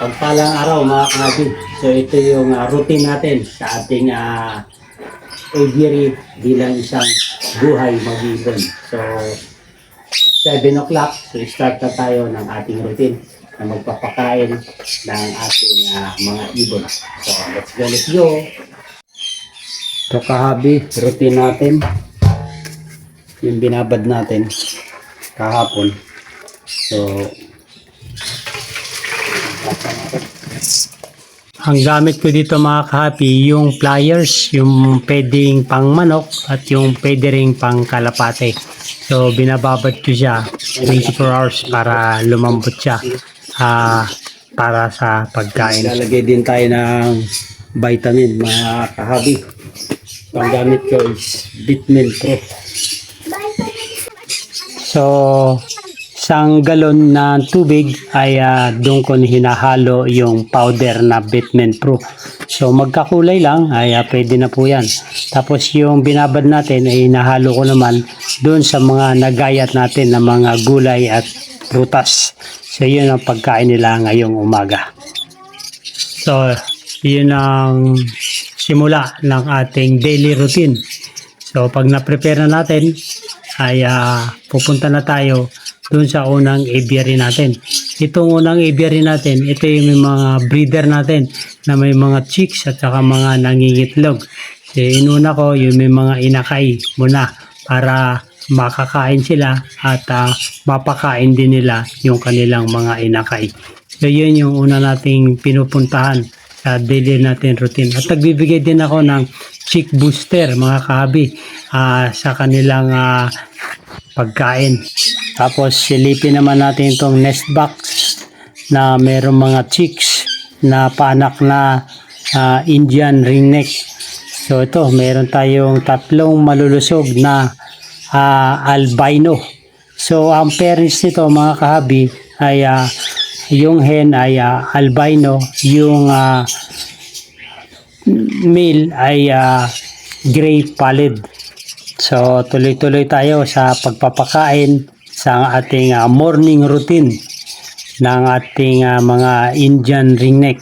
Pagpalang araw mga kapatid. So ito yung routine natin sa ating aviary bilang isang buhay mag-ibon. So 7 o'clock, so start na tayo ng ating routine na magpapakain ng ating mga ibon. So let's go. So kahabi, routine natin. Yung binabad natin kahapon. So ang gamit ko dito mga kahapi, yung pliers, yung pwedeng pang manok at yung pwede ring pang kalapate. So binababad ko siya 24 hours para lumambot siya para sa pagkain. Lalagay din tayo ng vitamin mga kahabi. So, ang gamit ko is Bitmin Pro. So isang galon na tubig ay doon ko hinahalo yung powder na Bitmin Pro. So magkakulay lang ay pwede na po yan. Tapos yung binabad natin ay hinahalo ko naman doon sa mga nagayat natin na mga gulay at prutas. So yun ang pagkain nila ngayong umaga. So yun ang simula ng ating daily routine. So pag na-prepare na natin ay pupunta na tayo doon sa unang aviary natin. Itong unang aviary natin, ito yung mga breeder natin na may mga chicks at saka mga nangingitlog. So, inuna ko yung may mga inakay muna para makakain sila at mapakain din nila yung kanilang mga inakay. So yun yung una nating pinupuntahan sa daily natin routine. At nagbibigay din ako ng chick booster mga kahabi sa kanilang pagkain. Tapos silipin naman natin itong nest box na mayroong mga chicks na paanak na Indian ringneck. So ito, meron tayong tatlong malulusog na albino. So ang parents nito mga kahabi ay yung hen ay albino, yung male ay gray pallid. So tuloy-tuloy tayo sa pagpapakain sa ating morning routine ng ating mga Indian ringneck.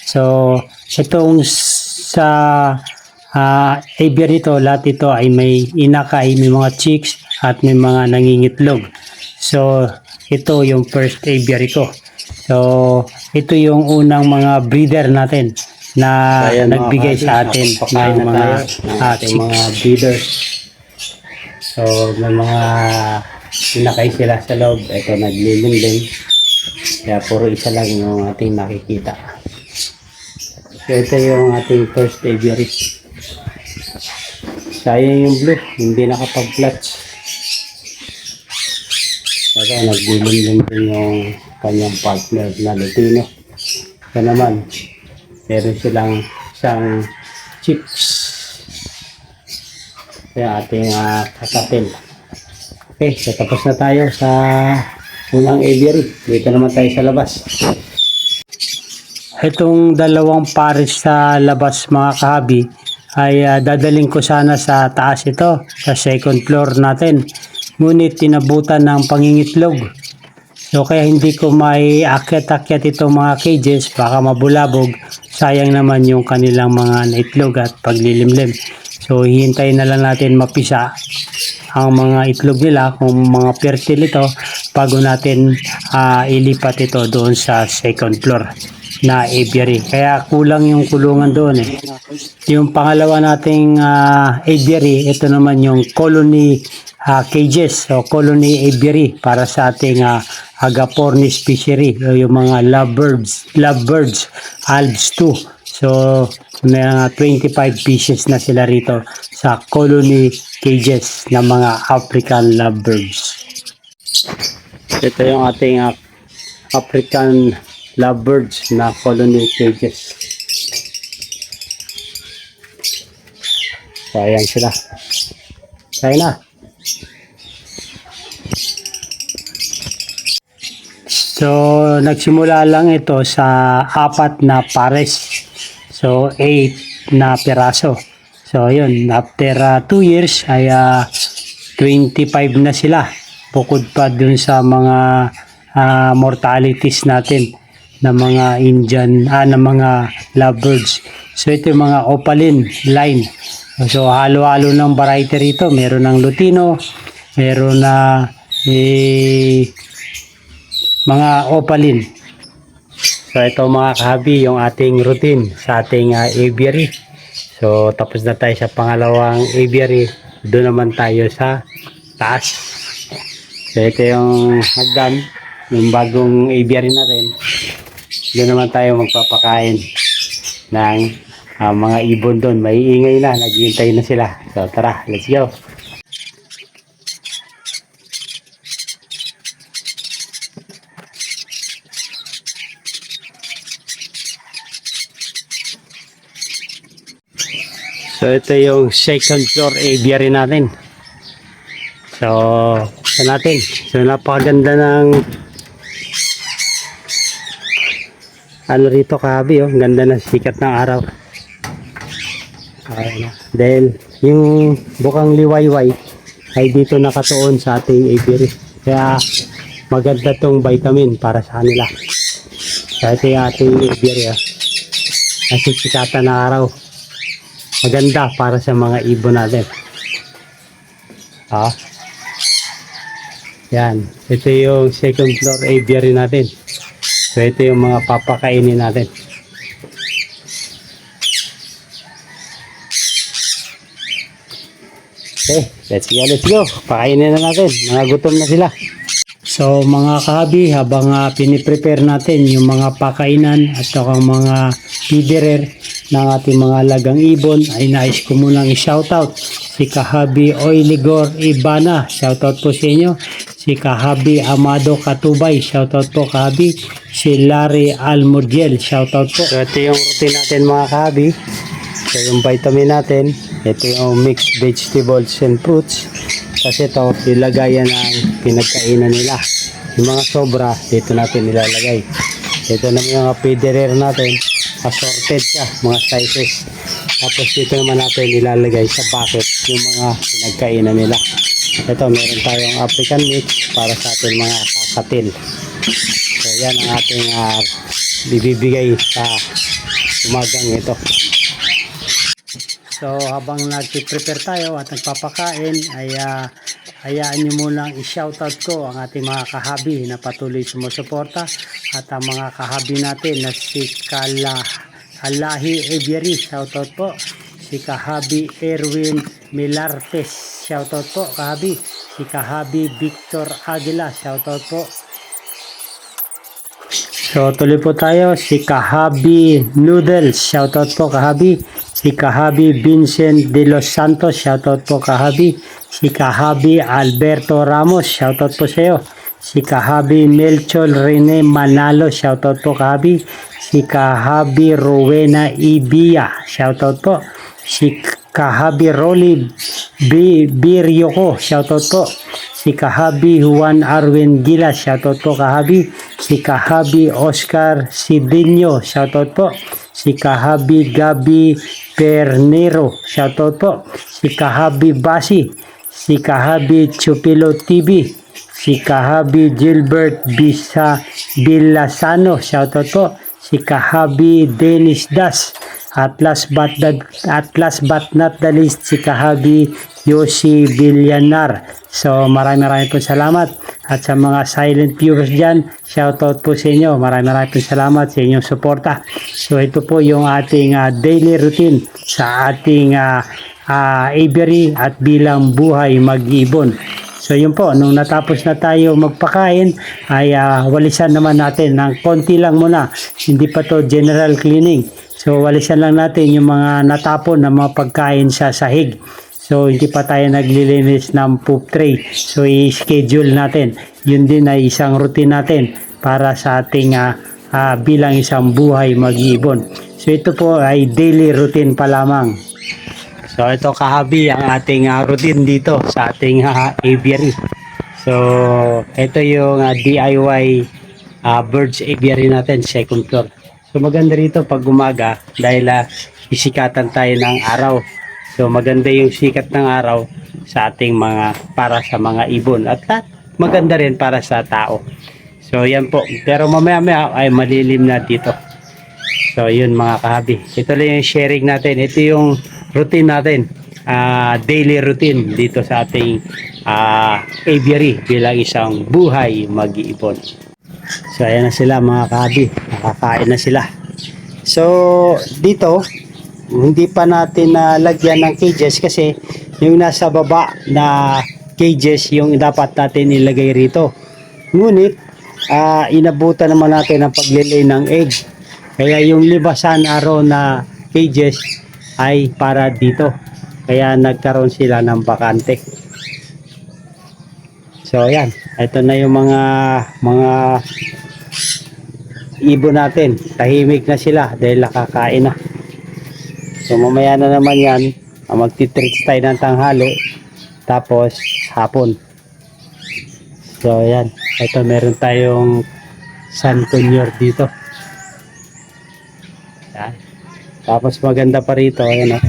So itong sa aviary ito, lahat ito ay may inakay, may mga chicks at may mga nangingitlog. So ito yung first aviary ko. So ito yung unang mga breeder natin na nagbigay sa atin ng mga breeders. So may mga inakay sila sa loob. Ito naglilimlim. Kaya puro isa lang yung ating nakikita. So ito yung ating first aviary. Sayang yung blue, hindi nakapag-clutch. Ito naglilimlim din yung kanyang partner na Latino. Ito naman, meron silang isang chicks. Kaya ating kakapil. Okay, so tapos na tayo sa unang aviary. Dito naman tayo sa labas. Itong dalawang pares sa labas mga kahabi ay dadaling ko sana sa taas ito, sa second floor natin. Ngunit tinabutan ng pangingitlog. So kaya hindi ko may akyat-akyat itong mga cages, baka mabulabog. Sayang naman yung kanilang mga naitlog at paglilimlim. So hihintayin na lang natin mapisa ang mga itlog nila kung mga fertile ito bago natin ilipat ito doon sa second floor na aviary. Kaya kulang yung kulungan doon eh. Yung pangalawa nating aviary, ito naman yung colony cages o colony aviary para sa ating agapornis fishery o yung mga lovebirds alves 2. So may 25 pieces na sila rito sa colony cages ng mga African lovebirds. Ito yung ating African lovebirds na colony cages. So ayan sila. Kaya na. So nagsimula lang ito sa 4 na pares. So 8 na piraso. So yun, after 2 years ay 25 na sila. Bukod pa dun sa mga mortalities natin. na mga na mga lovebirds. So ito yung mga opaline line. So halo-halo ng variety rito. Meron ng Lutino, meron na mga opaline. So ito mga kahabi, yung ating routine sa ating aviary. So tapos na tayo sa pangalawang aviary. Doon naman tayo sa taas. So ito yung hagdan, yung bagong aviary natin. Doon naman tayo magpapakain ng mga ibon doon. May ingay na, naghihintay na sila. So tara, let's go. So ito yung second floor aviary natin. So ito natin. So napakaganda ng ano rito kahabi, oh. Ganda ng sikat ng araw. Dahil yung bukang liwayway ay dito nakatuon sa ating aviary. Kaya maganda tong vitamin para sa kanila. So ito yung ating aviary, oh. Kasi sikatan ng araw. Maganda para sa mga ibon natin. Yan. Ito yung second floor aviary natin. So ito yung mga papakainin natin. Okay, let's go. Pakainin na natin. Mga gutom na sila. So mga kahabi, habang piniprepare natin yung mga pakainan at saka mga feederer ng ating mga lagang ibon, ay nais ko munang i-shoutout si Kahabi Oiligor Ibana. Shoutout po sa inyo. Si Kahabi Amado Katubay. Shoutout po kahabi. Si Larry Almurgel. Shoutout po. So ito yung routine natin mga kahabi. So yung vitamin natin, ito yung mixed vegetables and fruits. Kasi ito, ilagayan ng pinagkainan nila. Yung mga sobra, dito natin ilalagay. Ito naman yung feederer natin. Assorted siya, mga sizes. Tapos dito naman natin ilalagay sa bucket yung mga pinagkainan nila. Ito, meron tayong African mix para sa ating mga kakatil. So yan ang ating bibigay sa umagang ito. So habang nag-prepare tayo at nagpapakain, ay hayaan nyo munang i-shoutout ko ang ating mga kahabi na patuloy sumusuporta at ang mga kahabi natin na si Kalahi Aviary. Shoutout po. Si Kahabi Erwin Milartes. Shoutout po kahabi. Si Kahabi Victor Aguila. Shoutout po. So tuloy po tayo. Si Kahabi Noodles. Shoutout po kahabi. Si Kahabi Vincent de los Santos. Shoutout po kahabi. Si Kahabi Alberto Ramos. Shoutout po sa iyo. Si Kahabi Melchol Rene Manalo. Shoutout po kahabi. Si Kahabi Rowena Ibia. Shoutout po. Si Kahabi Rolly Biryoko. Shoutout po. Si Kahabi Juan Arwin Gilas. Shoutout po kahabi. Si Kahabi Oscar Sidinho. Shoutout po. Si Kahabi Gabi Pernero. Shoutout po. Si Kahabi Basi. Si Kahabi Chupilo TV. Si Kahabi Gilbert Bilasano. Shoutout po. Si Kahabi Dennis Das. At last but not the least, si Kahabi Yoshi Villanar. So maraming po salamat. At sa mga silent viewers dyan, shoutout po sa inyo. Maraming po salamat sa inyong suporta. So ito po yung ating daily routine sa ating aviary at bilang buhay mag-ibon. So yun po, nung natapos na tayo magpakain, ay walisan naman natin ng konti lang muna. Hindi pa to general cleaning. So walisan lang natin yung mga natapon na mga pagkain sa sahig. So hindi pa tayo naglilinis ng poop tray. So i-schedule natin. Yun din ay isang routine natin para sa ating bilang isang buhay mag-ibon. So ito po ay daily routine pa lamang. So ito kahabi ang ating routine dito sa ating aviary. So ito yung DIY birds aviary natin, second floor. So maganda rito pag umaga dahil isikatan tayo ng araw. So maganda yung sikat ng araw sa ating para sa mga ibon at maganda rin para sa tao. So yan po. Pero mamaya ay malilim na dito. So yun mga kahabi. Ito lang yung sharing natin. Ito yung routine natin. Daily routine dito sa ating aviary bilang isang buhay mag-iipon. So ayan na sila mga kahabi. Nakakain na sila. So dito hindi pa natin lagyan ng cages kasi yung nasa baba na cages yung dapat natin ilagay rito. Ngunit inabutan naman natin ang paglilay ng egg. Kaya yung libasan araw na cages ay para dito. Kaya nagkaroon sila ng bakante. So ayan, ito na yung mga ibon natin. Tahimik na sila dahil nakakain na. So mamaya na naman yan, magti-treats tayo ng tanghali, tapos hapon. So ayan, ito meron tayong San Conyor dito. Yan. Tapos maganda pa rito, ayan o.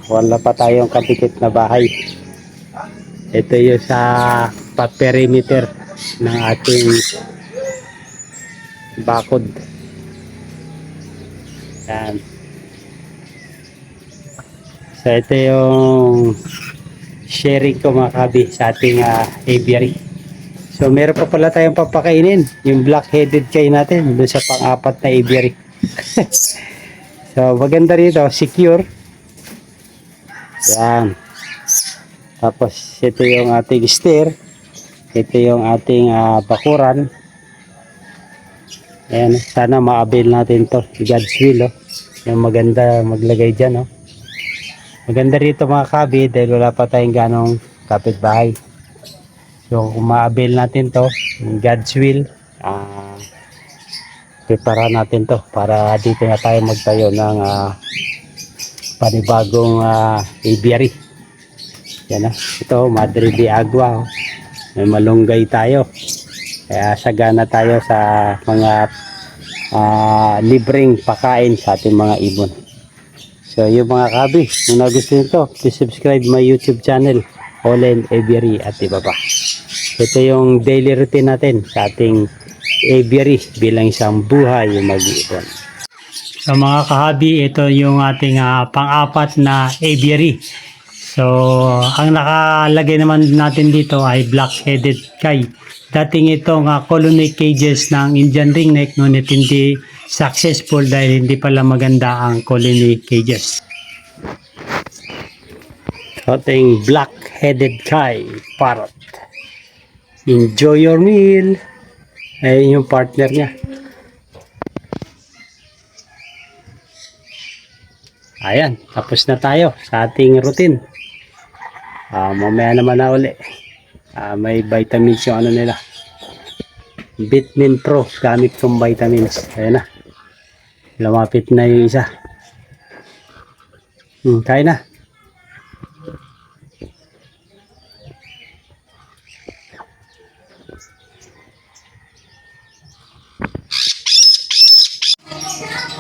Wala pa tayong kadikit na bahay. Ito yung sa perimeter ng ating bakod. Yan. So ito yung sharing ko mga kabi sa ating aviary. So meron pa pala tayong papakainin, yung black-headed kay natin doon sa pang-apat na aviary. So maganda rito, secure. Yan. Tapos ito yung ating stair. Ito yung ating bakuran. Ayan, sana ma-avail natin to. God's will, oh. Yung maganda maglagay dyan, oh. Maganda rito mga kabi dahil wala pa tayong ganong kapitbahay. So kung ma-avail natin to, God's will, prepare natin to para dito na tayo magtayo ng panibagong aviary. Yan, ito Madre de Agua, oh. May malunggay tayo. Kaya sagana tayo sa mga libreng pakain sa ating mga ibon. So yung mga kabi, kung nagustuhan nito, please subscribe my YouTube channel, Olen Aviary at iba pa. Ito yung daily routine natin sa ating aviary bilang isang buhay mag-iipon. So mga kahabi, ito yung ating pang-apat na aviary. So ang nakalagay naman natin dito ay black-headed kay. Dating itong colony cages ng Indian ringneck, ngunit hindi successful dahil hindi pala maganda ang colony cages. Ating black-headed kay parrot. Enjoy your meal. Ayun yung partner niya. Ayan, tapos na tayo sa ating routine. Mamaya naman na uli. May vitamins yung ano nila, Vitamin Pro, gamit kong vitamins. Ayan na, lumapit na yung isa. Kain na.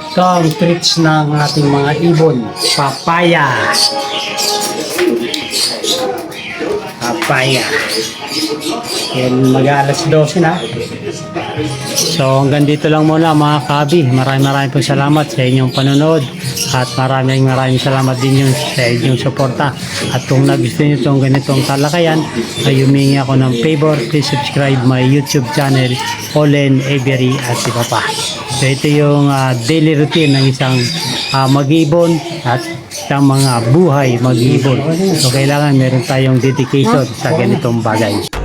Ito ang treats ng ating mga ibon. Papaya. Yan, mag-alas 12 na. So hanggang dito lang muna mga kabi. Maraming pong salamat sa inyong panonood. At maraming salamat din yung sa inyong suporta. At kung nagustuhan nyo itong ganitong talakayan, ay humingi ako ng favor. Please subscribe my YouTube channel, Olen Aviary at iba pa. So ito yung daily routine ng isang mag-ibon at isang mga buhay mag-ibon. So kailangan meron tayong dedication sa ganitong bagay.